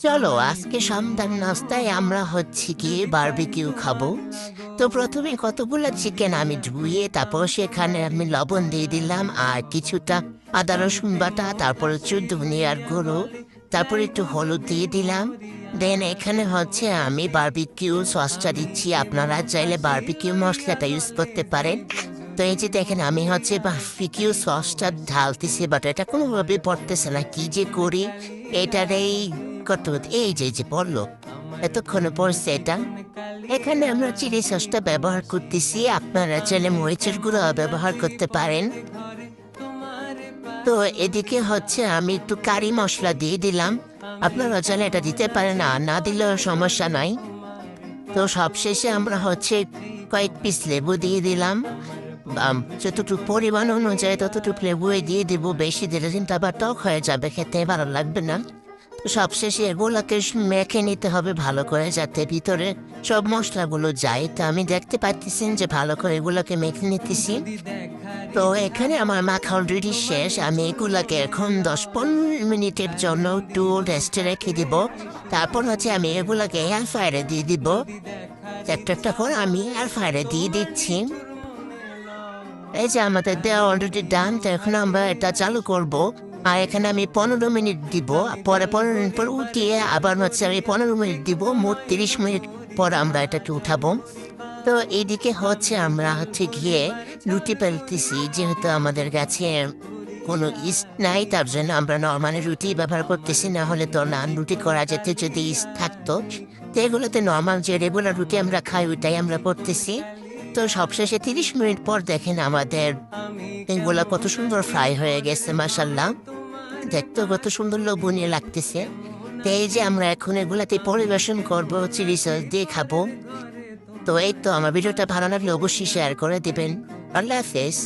চলো আজকে সন্ধ্যার নাস্তায় আমরা হচ্ছে কি বারবিকিউ খাবো। তো প্রথমে কতগুলো চিকেন আমি ধুয়ে তারপর সেখানে আমি লবণ দিয়ে দিলাম আর কিছুটা আদা রসুন বাটা, তারপরে একটু ধনিয়ার গুঁড়ো, তারপর একটু হলুদ দিয়ে দিলাম। দেন এখানে হচ্ছে আমি বারবিকিউ সসটা দিচ্ছি, আপনারা চাইলে বারবিকিউ মশলাটা ইউজ করতে পারেন। তো এই যে দেখেন আমি হচ্ছে বারবিকিউ সসটা ঢালতেছি, বাট এটা কোনোভাবে পড়তেছে না, কি যে করি। এটার এই কত এই যে পড়লো, এতক্ষণে পড়ছে এটা। এখানে আমরা চিলি সসটা ব্যবহার করতেছি, আপনারা চাইলে মরিচের গুঁড়ো ব্যবহার করতে পারেন। তো এদিকে হচ্ছে আমি একটু কারি মশলা দিয়ে দিলাম, আপনারা চাইলে এটা দিতে পারেন, আর না দিলেও সমস্যা নাই। তো সবশেষে আমরা হচ্ছে কয়েক পিস লেবু দিয়ে দিলাম। যতটুকু পরিমাণ অনুযায়ী ততটুকু লেবু দিয়ে দিব, বেশি দিলে কিন্তু আবার টক হয়ে যাবে, খেতে ভালো লাগবে না। তো সবশেষে এগুলোকে মেখে নিতে হবে ভালো করে, যাতে ভিতরে সব মশলাগুলো যায়। তো আমি দেখতে পাচ্ছি যে ভালো করে এগুলোকে মেখে নিতেছি। তো এখানে আমার মাখা অলরেডি শেষ, আমি এগুলাকে এখন 10-15 মিনিটের জন্য একটু রেস্টে রেখে দিব। তারপর হচ্ছে আমি এগুলাকে এয়ার ফ্রায়ারে দিয়ে দিব। একটা একটা করে আমি এয়ার ফ্রায়ারে দিয়ে দিচ্ছি। এই যে আমাদের দেওয়া অলরেডি ডান, তো এখন আমরা এটা চালু করব। আর এখানে আমি 15 মিনিট দিব, পরে 15 মিনিট পর উঠিয়ে আবার হচ্ছে আমি 15 মিনিট দিব, মোট 30 মিনিট পর আমরা এটাকে উঠাবো। তো এইদিকে হচ্ছে আমরা হচ্ছে গিয়ে রুটি বেলতেছি, যেহেতু আমাদের কাছে কোনো ইস্ট নাই, তার জন্য আমরা নর্মালি রুটি ব্যবহার করতেছি, না হলে তো নান রুটি করা যেত যদি ইস্ট থাকতো। তো এগুলোতে নর্মাল যে রেগুলার রুটি আমরা খাই ওইটাই আমরা করতেছি। তো সবশেষে 30 মিনিট পর দেখেন আমাদের এগুলা কত সুন্দর ফ্রাই হয়ে গেছে, মাশাল্লাহ, দেখতেও কত সুন্দর লোভনীয় লাগতেছে। তো এই যে আমরা এখন এগুলাতে পরিবেশন করবো, চিলি সস দিয়ে খাবো। তো এই তো, আমার ভিডিওটা ভালো লাগলে অবশ্যই শেয়ার করে দিবেন। আল্লাহ হাফেজ।